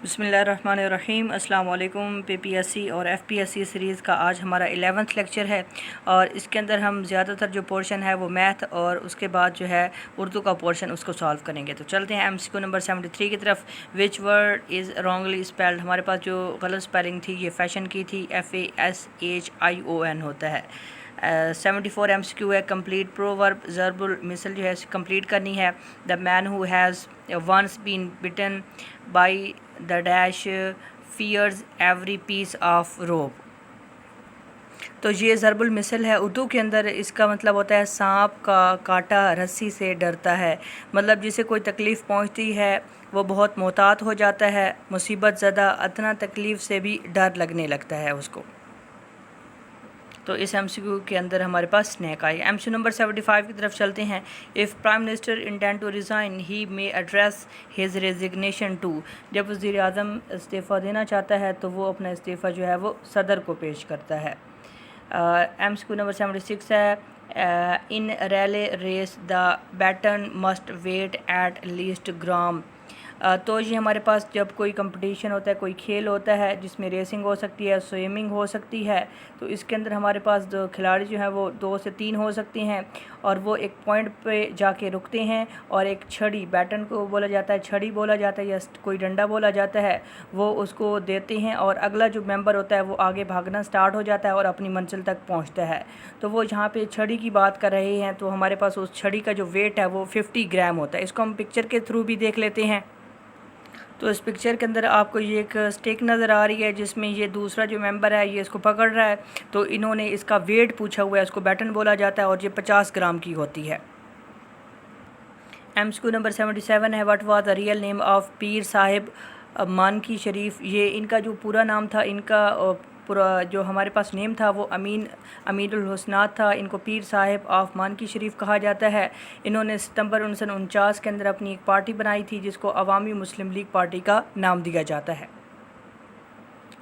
बिस्मिल्लाहिर्रहमानिर्रहीम अस्सलाम वालेकुम। पीपीएससी और एफपीएससी सीरीज़ का आज हमारा 11th लेक्चर है और इसके अंदर हम ज़्यादातर जो पोर्शन है वो मैथ और उसके बाद जो है उर्दू का पोर्शन उसको सॉल्व करेंगे। तो चलते हैं एमसीक्यू नंबर 73 की तरफ। Which word is wrongly spelled. हमारे पास जो गलत स्पेलिंग थी ये फैशन की थी, FASHION होता है। 74 MCQ है। कंप्लीट प्रोवर्ब ज़र्बुल मिसल जो है कंप्लीट करनी है। The man who has once been bitten by the dash fears every piece of rope. तो ये ज़र्बुल मिसल है। उर्दू के अंदर इसका मतलब होता है सांप का काटा रस्सी से डरता है। मतलब जिसे कोई तकलीफ़ पहुंचती है वो बहुत मोहतात हो जाता है, मुसीबत ज़दा अदना तकलीफ़ से भी डर लगने लगता है उसको। तो इस एमसीक्यू के अंदर हमारे पास स्नैक आई। एमसीक्यू नंबर 75 की तरफ चलते हैं। If prime minister intend to resign he may address his resignation to. जब वज़ीर आज़म इस्तीफ़ा देना चाहता है तो वो अपना इस्तीफ़ा जो है वो सदर को पेश करता है। एमसीक्यू नंबर 76 है। In relay race the baton must weigh at least gram. तो ये हमारे पास जब कोई कंपटीशन होता है, कोई खेल होता है जिसमें रेसिंग हो सकती है, स्विमिंग हो सकती है, तो इसके अंदर हमारे पास दो खिलाड़ी जो हैं वो 2 से 3 हो सकते हैं और वो एक पॉइंट पे जाके रुकते हैं और एक छड़ी, बैटन को बोला जाता है, छड़ी बोला जाता है या कोई डंडा बोला जाता है, वो उसको देते हैं और अगला जो मेंबर होता है वो आगे भागना स्टार्ट हो जाता है और अपनी मंजिल तक पहुंचता है। तो वो जहाँ पे छड़ी की बात कर रहे हैं तो हमारे पास उस छड़ी का जो वेट है वो 50 ग्राम होता है। इसको हम पिक्चर के थ्रू भी देख लेते हैं। तो इस पिक्चर के अंदर आपको ये एक स्टिक नज़र आ रही है जिसमें ये दूसरा जो मेंबर है ये इसको पकड़ रहा है। तो इन्होंने इसका वेट पूछा हुआ है, इसको बैटन बोला जाता है और ये 50 ग्राम की होती है। एमसीक्यू नंबर 77 है। What was the real name of पीर साहिब मानकी शरीफ। ये इनका जो पूरा नाम था, इनका पूरा जो हमारे पास नेम था वो अमीरुल हुस्नात था। इनको पीर साहिब ऑफ मानकी शरीफ कहा जाता है। इन्होंने सितंबर 1949 के अंदर अपनी एक पार्टी बनाई थी जिसको अवामी मुस्लिम लीग पार्टी का नाम दिया जाता है।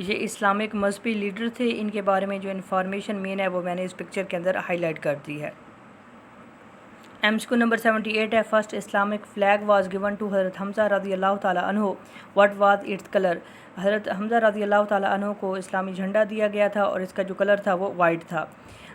ये इस्लामिक मजहबी लीडर थे। इनके बारे में जो इन्फॉर्मेशन मेन है वो मैंने इस पिक्चर के अंदर हाईलाइट कर दी है। एमसीक्यू नंबर 78 है। First Islamic flag was given to हज़रत हमज़ा रज़ी अल्लाह ताला अन्हु। What was its colour. हज़रत हमज़ा रज़ी अल्लाह ताला अन्हु को इस्लामी झंडा दिया गया था और इसका जो कलर था वो वाइट था।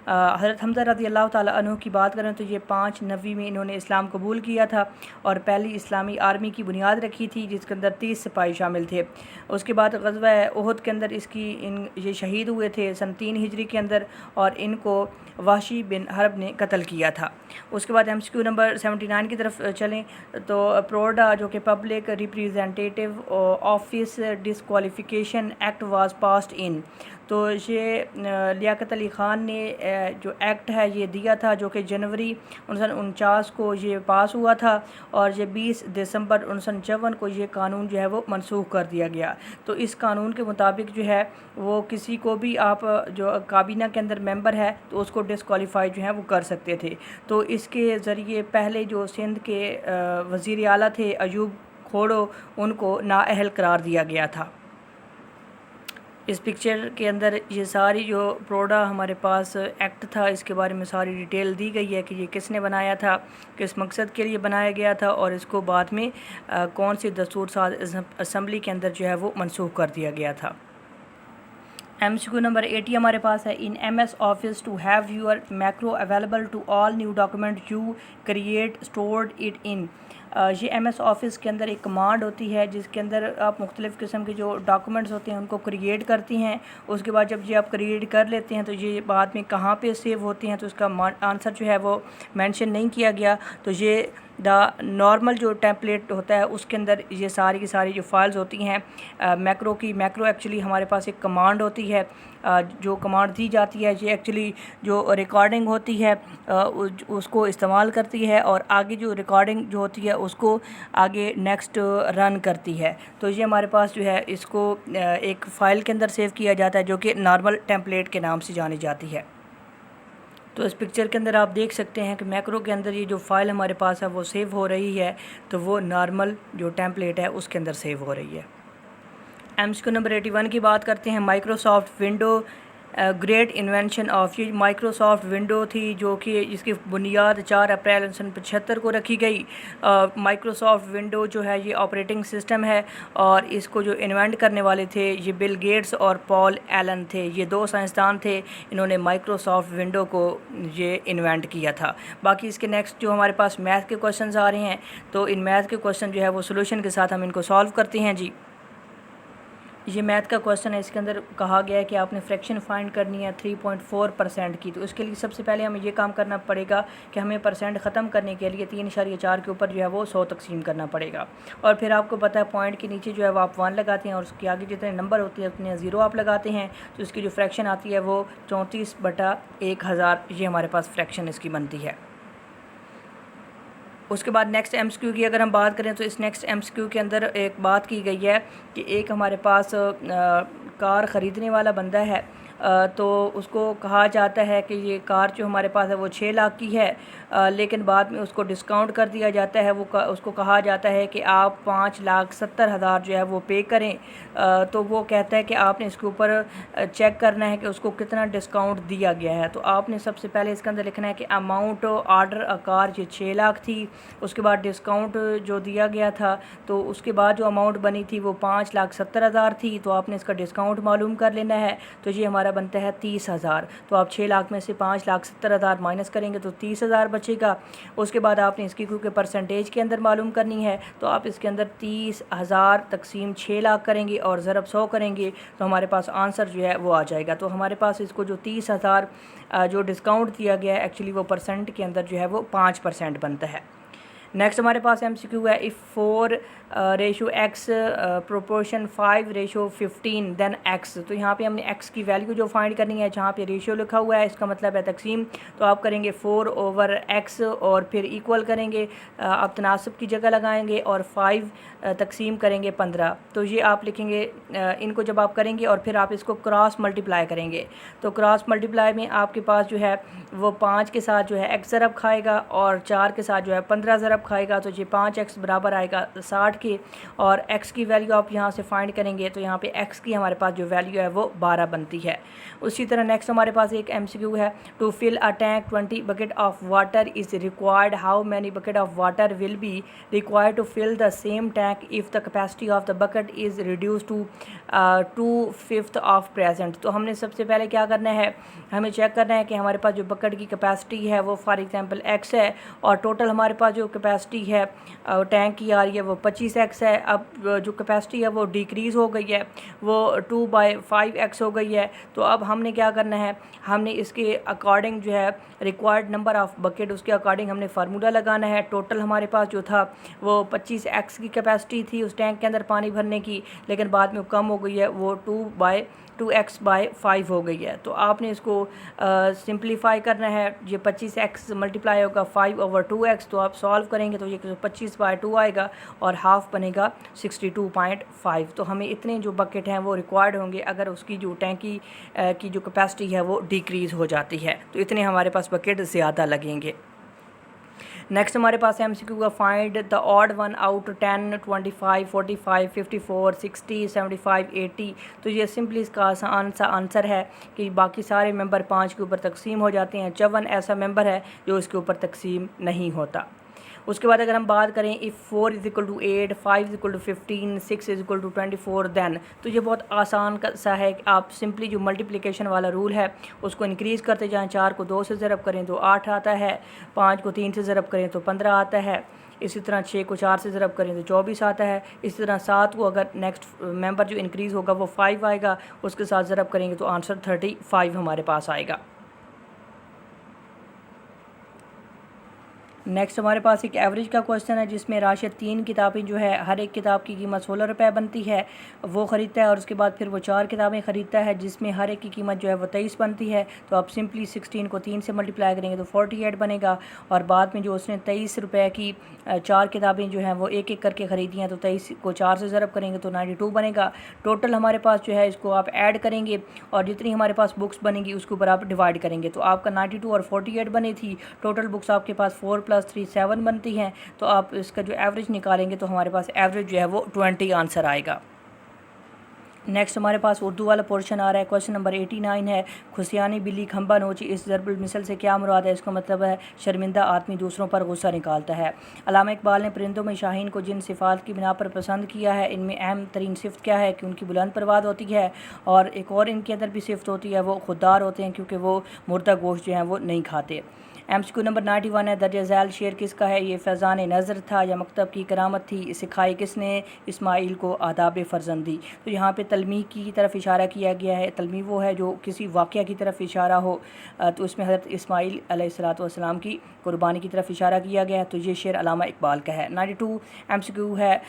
हज़रत हमज़ा रज़ी अल्लाह ताला अन्हु की बात करें तो ये 590 में इन्होंने इस्लाम कबूल किया था और पहली इस्लामी आर्मी की बुनियाद रखी थी जिसके अंदर 30 सिपाही शामिल थे। उसके बाद ग़ज़वा उहद के अंदर ये शहीद हुए थे सन 3 हिजरी के अंदर और इनको वाशी बिन हर्ब ने कत्ल किया था। उसके बाद एमसीक्यू नंबर 79 की तरफ चलें तो प्रोडा जो कि public representative office disqualification act was passed in. तो ये लियाकत अली ख़ान ने जो एक्ट है ये दिया था जो कि जनवरी 1949 को ये पास हुआ था और ये 20 दिसंबर 1954 को ये कानून जो है वो मनसूख कर दिया गया। तो इस कानून के मुताबिक जो है वो किसी को भी आप जो काबीना के अंदर मेंबर है तो उसको डिसक्वालीफाई जो है वो कर सकते थे। तो इसके ज़रिए पहले जो सिंध के वज़ीर आला थे अयूब खोड़ो, उनको नाअहल करार दिया गया था। इस पिक्चर के अंदर ये सारी जो प्रोडा हमारे पास एक्ट था इसके बारे में सारी डिटेल दी गई है कि ये किसने बनाया था, किस मकसद के लिए बनाया गया था और इसको बाद में कौन सी दस्तूर साज़ असम्बली के अंदर जो है वो मनसूख कर दिया गया था। एमसीक्यू नंबर 80 हमारे पास है। In MS office to have your macro available to all new document you create stored it in. ये MS ऑफिस के अंदर एक कमांड होती है जिसके अंदर आप मुख्तलिफ़ किस्म के जो डॉक्यूमेंट्स होते हैं उनको क्रिएट करती हैं। उसके बाद जब ये आप क्रिएट कर लेते हैं तो ये बाद में कहाँ पे सेव होती हैं तो उसका आंसर जो है वो मेंशन नहीं किया गया। तो ये द नॉर्मल जो टेम्पलेट होता है उसके अंदर ये सारी की सारी जो फाइल्स होती हैं मैक्रो एक्चुअली हमारे पास एक कमांड होती है। जो कमांड दी जाती है ये एक्चुअली जो रिकॉर्डिंग होती है उसको इस्तेमाल करती है और आगे जो रिकॉर्डिंग जो होती है उसको आगे नेक्स्ट रन करती है। तो ये हमारे पास जो है इसको एक फ़ाइल के अंदर सेव किया जाता है जो कि नॉर्मल टेम्पलेट के नाम से जानी जाती है। तो इस पिक्चर के अंदर आप देख सकते हैं कि मैक्रो के अंदर ये जो फ़ाइल हमारे पास है वो सेव हो रही है तो वो नॉर्मल जो टेम्पलेट है उसके अंदर सेव हो रही है। एमसीक्यू नंबर 81 की बात करते हैं। Microsoft window great invention of, ये माइक्रोसॉफ्ट विंडो थी जो कि जिसकी बुनियाद 4 अप्रैल 1975 को रखी गई। माइक्रोसॉफ्ट विंडो जो है ये ऑपरेटिंग सिस्टम है और इसको जो इन्वेंट करने वाले थे ये बिल गेट्स और पॉल एलन थे। ये 2 साइंसदान थे, इन्होंने माइक्रोसॉफ्ट विंडो को ये इन्वेंट किया था। बाकी इसके नेक्स्ट जो हमारे पास मैथ के क्वेश्चन आ रहे हैं, तो इन मैथ के क्वेश्चन जो है वो सोल्यूशन के साथ हम इनको सॉल्व करते हैं जी। ये मैथ का क्वेश्चन है, इसके अंदर कहा गया है कि आपने फ्रैक्शन फाइंड करनी है 3.4% की। तो इसके लिए सबसे पहले हमें ये काम करना पड़ेगा कि हमें परसेंट ख़त्म करने के लिए 3.4 के ऊपर जो है वो 100 तकसीम करना पड़ेगा। और फिर आपको पता है पॉइंट के नीचे जो है वो आप 1 लगाते हैं और उसके आगे जितने नंबर होते हैं उतने 0 आप लगाते हैं। तो इसकी जो फ्रैक्शन आती है वो 34/1000 ये हमारे पास फ्रैक्शन इसकी बनती है। उसके बाद नेक्स्ट एमसीक्यू की अगर हम बात करें तो इस नेक्स्ट एमसीक्यू के अंदर एक बात की गई है कि एक हमारे पास कार ख़रीदने वाला बंदा है, तो उसको कहा जाता है कि ये कार जो हमारे पास है वो 6 लाख की है, लेकिन बाद में उसको डिस्काउंट कर दिया जाता है। उसको कहा जाता है कि आप 5,70,000 जो है वो पे करें। तो वो कहता है कि आपने इसके ऊपर चेक करना है कि उसको कितना डिस्काउंट दिया गया है। तो आपने सबसे पहले इसके अंदर लिखना है कि अमाउंट ऑर्डर अ कार ये 6 लाख थी, उसके बाद डिस्काउंट जो दिया गया था तो उसके बाद जो अमाउंट बनी थी वो 5,70,000 थी। तो आपने इसका डिस्काउंट मालूम कर लेना है, तो ये हमारा बनता है 30,000। तो आप 6 लाख में से 5,70,000 माइनस करेंगे तो 30,000 बचेगा। उसके बाद आपने इसकी क्योंकि परसेंटेज के अंदर मालूम करनी है, तो आप इसके अंदर 30,000 तकसीम 6 लाख करेंगे और ज़रब 100 करेंगे तो हमारे पास आंसर जो है वो आ जाएगा। तो हमारे पास इसको जो 30,000 जो डिस्काउंट दिया गया है एक्चुअली वो परसेंट के अंदर जो है वो 5% बनता है। नेक्स्ट हमारे पास एमसीक्यू है, if 4:x proportion 5:15 then x। तो यहाँ पे हमने x की वैल्यू जो फाइंड करनी है, जहाँ पे रेशियो लिखा हुआ है इसका मतलब है तकसीम, तो आप करेंगे 4/x और फिर इक्वल करेंगे, आप तनासब की जगह लगाएंगे और 5 तकसीम करेंगे 15। तो ये आप लिखेंगे, इनको जब आप करेंगे और फिर आप इसको क्रॉस मल्टीप्लाई करेंगे, तो क्रॉस मल्टीप्लाई में आपके पास जो है वो 5 के साथ जो है x ज़रब खाएगा और 4 के साथ जो है 15 ज़रब खाएगा। तो ये 5x बराबर आएगा 60 के, और x की वैल्यू आप यहाँ से फाइंड करेंगे तो यहाँ पे x की हमारे पास जो वैल्यू है वो 12 बनती है। उसी तरह नेक्स्ट हमारे पास एक MCQ है, to fill a tank 20 bucket of water is required, how many bucket of water will be required to fill the same tank if the capacity of the bucket is reduce to 2/5 of present. तो हमने सबसे पहले क्या करना है, हमें check करना है कि हमारे पास जो बकेट की कैपेसिटी है वो फॉर एग्जांपल x है और टोटल हमारे पास जो कैपेसिटी है टैंक की आ रही है वो 25x है। अब जो कैपेसिटी है वो डिक्रीज़ हो गई है, वो 2/5x हो गई है। तो अब हमने क्या करना है, हमने इसके अकॉर्डिंग जो है रिक्वायर्ड नंबर ऑफ़ बकेट उसके अकॉर्डिंग हमने फार्मूला लगाना है। टोटल हमारे पास जो था वो 25x की कैपेसिटी थी उस टैंक के अंदर पानी भरने की, लेकिन बाद में कम हो गई है, वो 2x/5 हो गई है। तो आपने इसको सिंप्लीफाई करना है, ये 25x मल्टीप्लाई होगा 5/2x, तो आप सॉल्व करेंगे तो ये 25/2 आएगा और हाफ बनेगा 62.5। तो हमें इतने जो बकेट हैं वो रिक्वायर्ड होंगे अगर उसकी जो टैंकी की जो कैपेसिटी है वो डिक्रीज़ हो जाती है, तो इतने हमारे पास बकेट ज़्यादा लगेंगे। नेक्स्ट हमारे पास MCQ का find the odd one out 10, 25, 45, 54, 60, 75, 80। तो ये सिंपली इसका आसान सा आंसर है कि बाकी सारे मेंबर 5 के ऊपर तकसीम हो जाते हैं, 54 ऐसा मेंबर है जो इसके ऊपर तकसीम नहीं होता। उसके बाद अगर हम बात करें इफ़ 4 = 8, 5 = 15, 6 = 24 देन, तो ये बहुत आसान सा है कि आप सिंपली जो मल्टीप्लिकेशन वाला रूल है उसको इंक्रीज़ करते जाएं। 4 को 2 से ज़रब करें तो 8 आता है, 5 को 3 से ज़रब करें तो 15 आता है, इसी तरह 6 को 4 से ज़रब करें तो 24 आता है। इसी तरह 7 को अगर नेक्स्ट मेंबर जो इंक्रीज़ होगा वो 5 आएगा, उसके साथ ज़रब करेंगे तो आंसर 35 हमारे पास आएगा। नेक्स्ट हमारे पास एक एवरेज का क्वेश्चन है जिसमें राशिद 3 किताबें जो है हर एक किताब की कीमत 16 रुपये बनती है, वो ख़रीदता है और उसके बाद फिर वो 4 किताबें ख़रीदता है जिसमें हर एक की कीमत जो है वो 23 बनती है। तो आप सिंपली 16 को 3 से मल्टीप्लाई करेंगे तो 48 बनेगा, और बाद में जो उसने 23 रुपये की 4 किताबें जो हैं वो एक एक करके ख़रीदी हैं तो 23 को 4 से ज़रब करेंगे तो 92 बनेगा। टोटल हमारे पास जो है इसको आप ऐड करेंगे और जितनी हमारे पास बुक्स बनेंगी उसके ऊपर आप डिवाइड करेंगे, तो आपका 92 और 48 बनी थी। टोटल बुक्स आपके पास 4 + 3 7 बनती हैं, तो आप इसका जो एवरेज निकालेंगे तो हमारे पास एवरेज जो है वो 20 आंसर आएगा। नेक्स्ट हमारे पास उर्दू वाला पोर्शन आ रहा है। क्वेश्चन नंबर 89 है, खुशियानी बिल्ली खंबा नोची, इस ज़रबुल मिसल से क्या मुराद है? इसका मतलब है शर्मिंदा आदमी दूसरों पर गुस्सा निकालता है। अल्लामा इकबाल ने परिंदों में शाहीन को जिन सिफ़ात की बिना पर पसंद किया है, इनमें अहम तरीन सिफ़त क्या है? कि उनकी बुलंद परवाज़ होती है, और एक और इनके अंदर भी सिफ़त होती है, वो खुददार होते हैं क्योंकि वो मुर्दा गोश्त जो है वो नहीं खाते। MCQ नंबर 91 है, दर्ज झैल शेर किसका है? ये फैज़ान नज़र था या मकतब की करामत थी? सिखाई किसने इस्माइल को आदाब फ़र्जंदी? तो यहाँ पे तलमी की तरफ इशारा किया गया है। तलमी वो है जो किसी वाक़या की तरफ इशारा हो, तो इसमें हज़रत इस्माइल अलैहिस्सलातु वस्सलाम की कुर्बानी की तरफ इशारा किया गया है। तो ये शेर अल्लामा इकबाल का है। 92 MCQ है,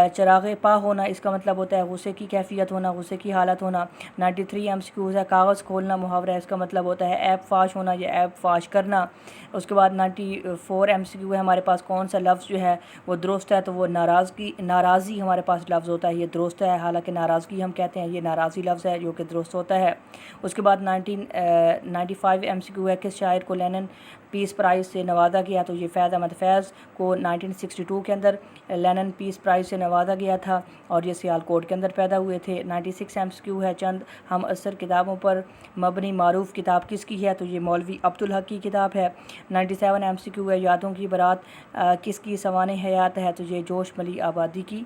चराग़ पा होना, इसका मतलब होता है गुस्से की कैफियत होना, गुस्से की हालत होना। 93 MCQ है, कागज़ खोलना मुहावरा है, इसका मतलब होता है ऐब फाश होना या ऐब फाश करना। उसके बाद 94 MCQ है हमारे पास, कौन सा लफ्ज़ जो है वो दुरुस्त है? तो वो नाराज़ी हमारे पास लफ्ज़ होता है, ये दुरुस्त है। हालांकि नाराज़गी हम कहते हैं, ये नाराज़ी लफ्ज़ है जो कि दुरुस्त होता है। उसके बाद 95 MCQ है, किस शायर को लेनिन पीस प्राइज़ से नवाजा गया? तो ये फैज़ अहमद फैज़ को 1962 के अंदर लेनिन पीस प्राइज़ से नवाजा गया था, और ये सियालकोट के अंदर पैदा हुए थे। 96 MCQ है, चंद हम असर किताबों पर मबनी मारूफ किताब किसकी है? तो ये मौलवी अब्दुल हक की किताब है। 97 MCQ है, यादों की बारात किसकी सवाने हयात है? तो ये जोश मली आबादी की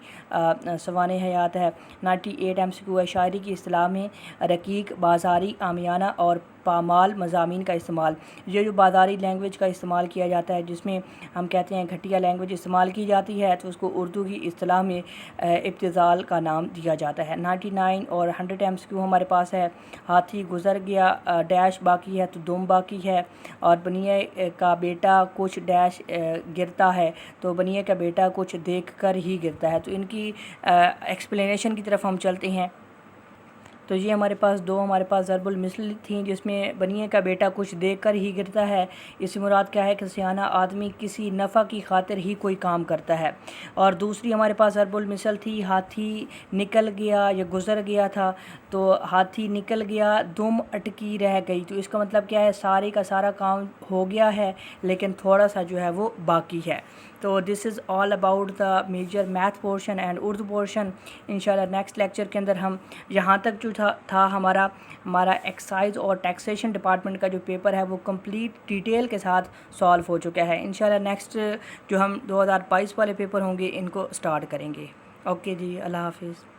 सवाने हयात है। 98 MCQ है, शायरी की इस्तिलाह में रकीक, बाज़ारी, आमियाना और पामाल मज़ामीन का इस्तेमाल। ये जो बाज़ारी लैंग्वेज का इस्तेमाल किया जाता है, जिसमें हम कहते हैं घटिया लैंग्वेज इस्तेमाल की जाती है, तो उसको उर्दू की इस्तिलाह में इब्तिज़ाल का नाम दिया जाता है। 99 और 100 MCQ हमारे पास है, हाथी गुज़र गया डैश बाकी है, तो दुम बाकी है। और बनिए का बेटा कुछ डैश गिरता है, तो बनिए का बेटा कुछ देख कर ही गिरता है। तो इनकी एक्सप्लेनेशन की तरफ हम चलते हैं। तो ये हमारे पास ज़रबुल मिसल थी, जिसमें बनिए का बेटा कुछ देख कर ही गिरता है। इससे मुराद क्या है? कि सियाना आदमी किसी नफ़ा की खातिर ही कोई काम करता है। और दूसरी हमारे पास ज़रबुल मिसल थी, हाथी निकल गया या गुज़र गया था, तो हाथी निकल गया दुम अटकी रह गई। तो इसका मतलब क्या है? सारे का सारा काम हो गया है, लेकिन थोड़ा सा जो है वो बाकी है। तो this is all about the major math portion and Urdu portion. इंशाल्लाह नेक्स्ट लेक्चर के अंदर हम यहाँ तक जो था हमारा एक्साइज और टैक्सेशन डिपार्टमेंट का जो पेपर है वो कंप्लीट डिटेल के साथ सॉल्व हो चुका है। इंशाल्लाह नेक्स्ट जो हम 2022 वाले पेपर होंगे इनको स्टार्ट करेंगे। ओके जी, अल्लाह हाफिज़।